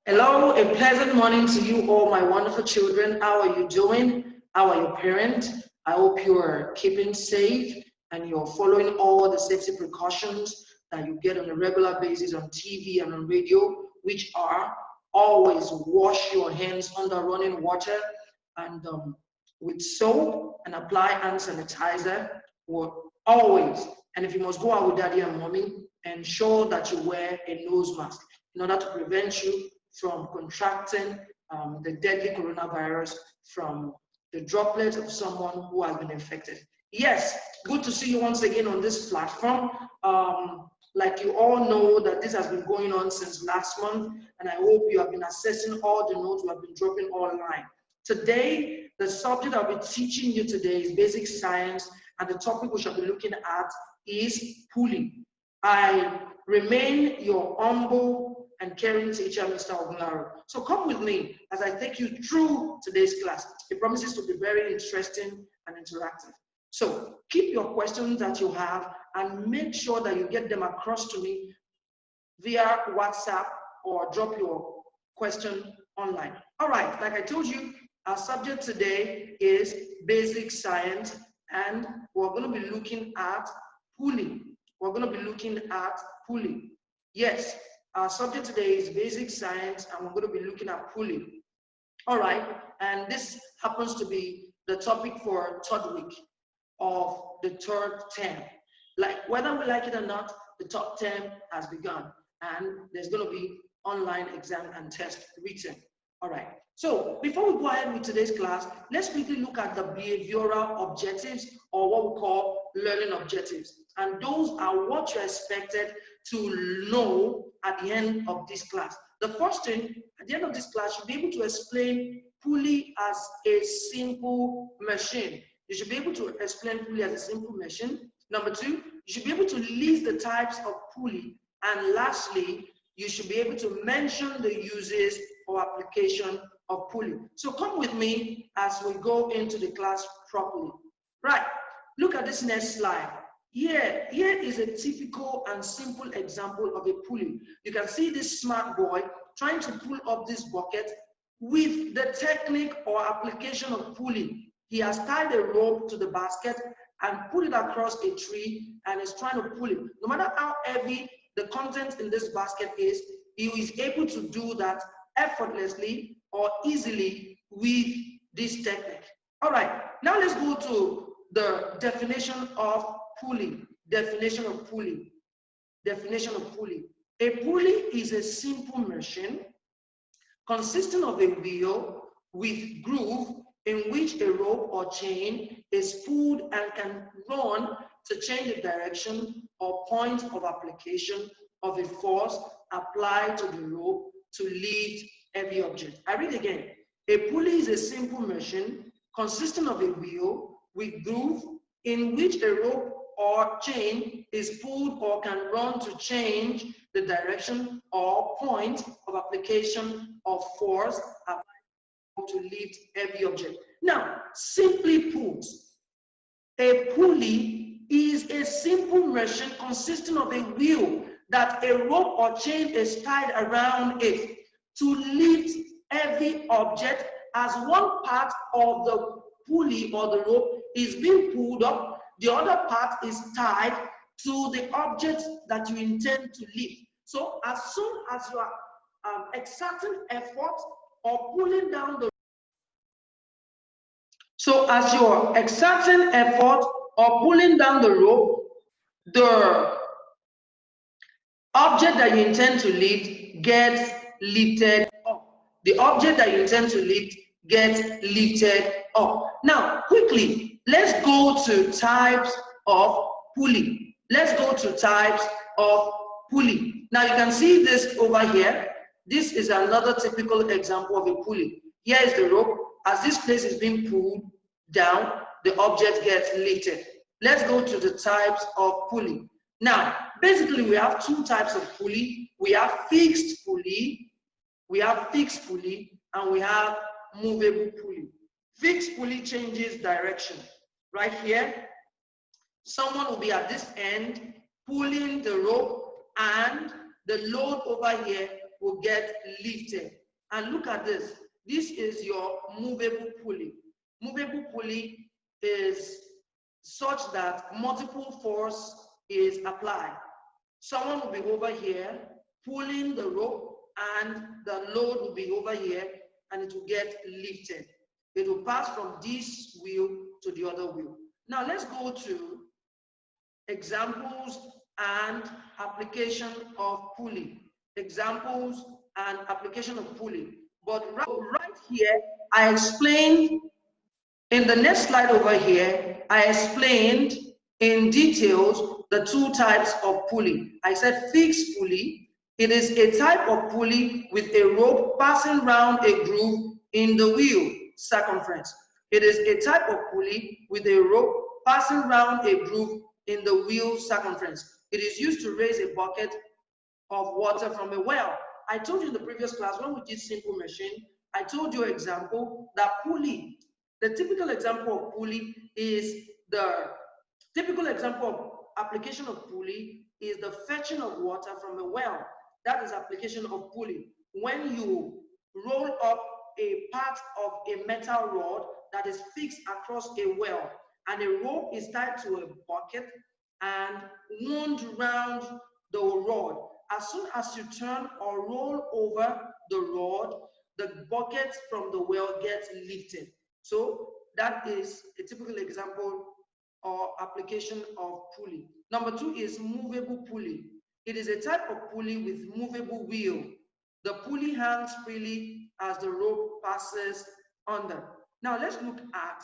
Hello, a pleasant morning to you all, my wonderful children. How are you doing? How are your parents? I hope you are keeping safe and you're following all the safety precautions that you get on a regular basis on TV and on radio, which are always wash your hands under running water and with soap and apply hand sanitizer always. And if you must go out with daddy and mommy, ensure that you wear a nose mask in order to prevent you from contracting the deadly coronavirus from the droplets of someone who has been infected. Yes, good to see you once again on this platform. Like you all know that this has been going on since last month, and I hope you have been assessing all the notes we have been dropping online. Today, the subject I'll be teaching you today is basic science, and the topic we shall be looking at is Pulley. I remain your humble and caring teacher, Mr. Ogunlaro. So come with me as I take you through today's class. It promises to be very interesting and interactive. So keep your questions that you have and make sure that you get them across to me via WhatsApp or drop your question online. All right, like I told you, our subject today is basic science, and we're going to be looking at Pulley. We're going to be looking at Pulley. Yes, our subject today is basic science, and we're going to be looking at Pulley. All right, and this happens to be the topic for third week of the third term. Like whether we like it or not, the third term has begun, and there's going to be online exam and test written. All right. So before we go ahead with today's class, let's quickly look at the behavioral objectives, or what we call learning objectives. And those are what you're expected to know at the end of this class. The first thing, at the end of this class, you'll be able to explain Pulley as a simple machine. You should be able to explain Pulley as a simple machine. Number two, you should be able to list the types of Pulley. And lastly, you should be able to mention the uses or application of Pulley. So come with me as we go into the class properly. Right, look at this next slide. Here is a typical and simple example of a pulley. You can see this smart boy trying to pull up this bucket with the technique or application of Pulley. He has tied a rope to the basket and put it across a tree and is trying to pull it. No matter how heavy the content in this basket is, he is able to do that effortlessly or easily with this technique. All right, now let's go to the definition of Pulley. Definition of Pulley. Definition of Pulley. A pulley is a simple machine consisting of a wheel with groove in which a rope or chain is pulled and can run to change the direction or point of application of a force applied to the rope to lift heavy object. I read again. A pulley is a simple machine consisting of a wheel with groove in which a rope or chain is pulled or can run to change the direction or point of application of force applied to lift heavy object. Now, simply put, a pulley is a simple machine consisting of a wheel that a rope or chain is tied around it to lift heavy object, as one part of the pulley or the rope is being pulled up, the other part is tied to the object that you intend to lift. So as soon as you are exerting effort or pulling down the rope, the object that you intend to lift gets lifted up. The object that you intend to lift gets lifted up. Now, quickly, let's go to types of pulley. Let's go to types of pulley. Now, you can see this over here. This is another typical example of a pulley. Here is the rope. As this place is being pulled down, the object gets lifted. Let's go to the types of pulley. Now, basically, we have two types of pulley. We have fixed pulley, and we have movable pulley. Fixed pulley changes direction. Right here, someone will be at this end pulling the rope, and the load over here will get lifted. And look at this. This is your movable pulley. Movable pulley is such that multiple force is applied. Someone will be over here pulling the rope, and the load will be over here, and it will get lifted. It will pass from this wheel to the other wheel. Now let's go to examples and application of pulley. Examples and application of pulley. But right here, I explained in the next slide over here, I explained in details the two types of pulley. I said fixed pulley. It is a type of pulley with a rope passing round a groove in the wheel circumference. It is a type of pulley with a rope passing round a groove in the wheel circumference. It is used to raise a bucket of water from a well. I told you in the previous class when we did simple machine, I told you example that pulley, the typical example of pulley is the typical example of application of pulley is the fetching of water from a well. That is application of pulley. When you roll up a part of a metal rod that is fixed across a well, and a rope is tied to a bucket and wound round the rod. As soon as you turn or roll over the rod, the bucket from the well gets lifted. So that is a typical example or application of pulley. Number two is movable pulley. It is a type of pulley with movable wheel. The pulley hangs freely as the rope passes under. Now let's look at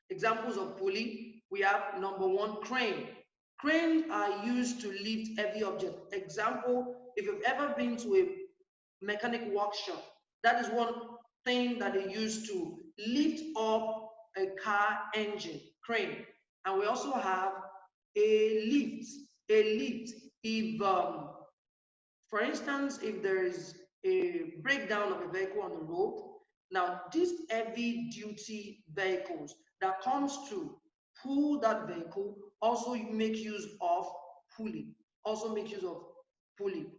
examples of pulley. We have number one, crane. Cranes are used to lift heavy objects. Example, if you've ever been to a mechanic workshop, that is one thing that they use to lift up a car engine, crane. And we also have a lift. If, for instance, if there is a breakdown of a vehicle on the road, now these heavy duty vehicles that comes to pull that vehicle also make use of pulley.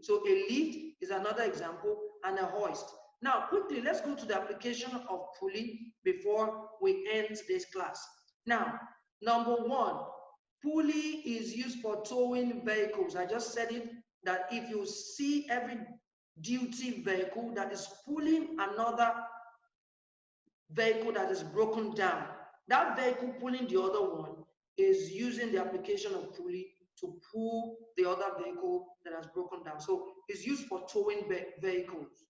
So a lift is another example, and a hoist. Now quickly, let's go to the application of pulley before we end this class. Now, number one, pulley is used for towing vehicles. I just said it, that if you see every duty vehicle that is pulling another vehicle that is broken down, that vehicle pulling the other one is using the application of pulley to pull the other vehicle that has broken down. So it's used for towing vehicles.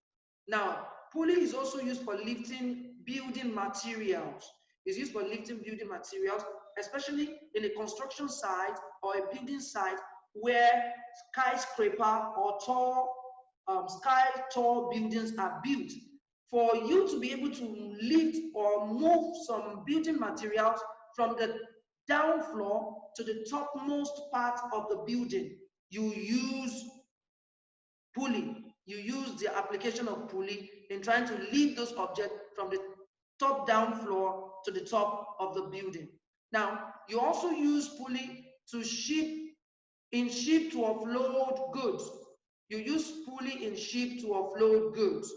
Now, pulley is also used for lifting building materials. It's used for lifting building materials, especially in a construction site or a building site where skyscraper or tall buildings are built. For you to be able to lift or move some building materials from the down floor to the topmost part of the building, you use pulley. You use the application of pulley in trying to lift those objects from the top down floor to the top of the building. Now, you also use pulley to ship to offload goods. You use pulley in ship to offload goods.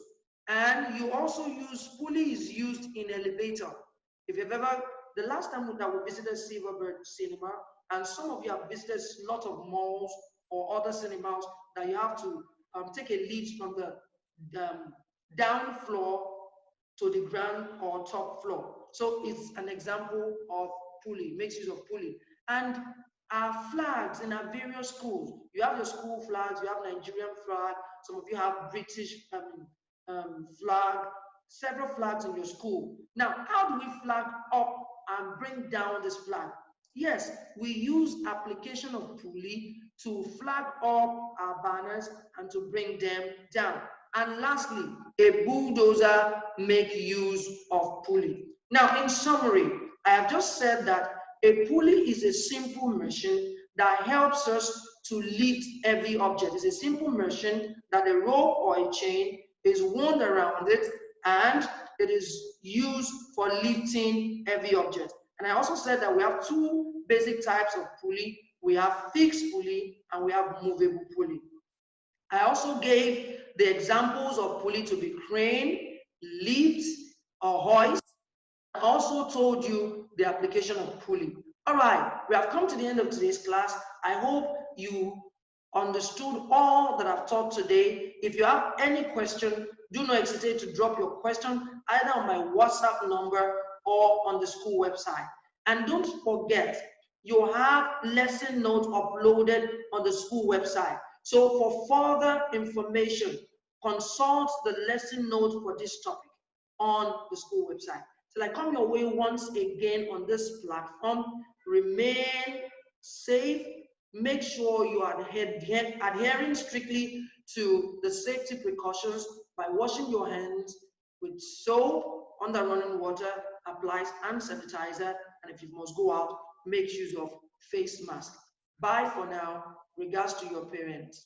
And you also use pulley is used in elevator. If you've ever, the last time that we visited Silverbird Cinema, and some of you have visited a lot of malls or other cinemas that you have to take a lift from the down floor to the ground or top floor. So it's an example of pulley, makes use of pulley. And our flags in our various schools, you have your school flags, you have Nigerian flag, some of you have British flag, several flags in your school. Now, how do we flag up and bring down this flag? Yes, we use application of pulley to flag up our banners and to bring them down. And lastly, a bulldozer make use of pulley. Now, in summary, I have just said that a pulley is a simple machine that helps us to lift heavy objects. It's a simple machine that a rope or a chain is wound around it, and it is used for lifting heavy objects. And I also said that we have two basic types of pulley. We have fixed pulley and we have movable pulley. I also gave the examples of pulley to be crane, lifts, or hoist. I also told you the application of pulley. All right, we have come to the end of today's class. I hope you understood all that I've taught today. If you have any question, do not hesitate to drop your question either on my WhatsApp number or on the school website. And don't forget, you have lesson notes uploaded on the school website. So for further information, consult the lesson notes for this topic on the school website. Till I come your way once again on this platform, remain safe. Make sure you are adhering strictly to the safety precautions by washing your hands with soap, under running water, apply hand sanitizer, and if you must go out, make use of face mask. Bye for now. Regards to your parents.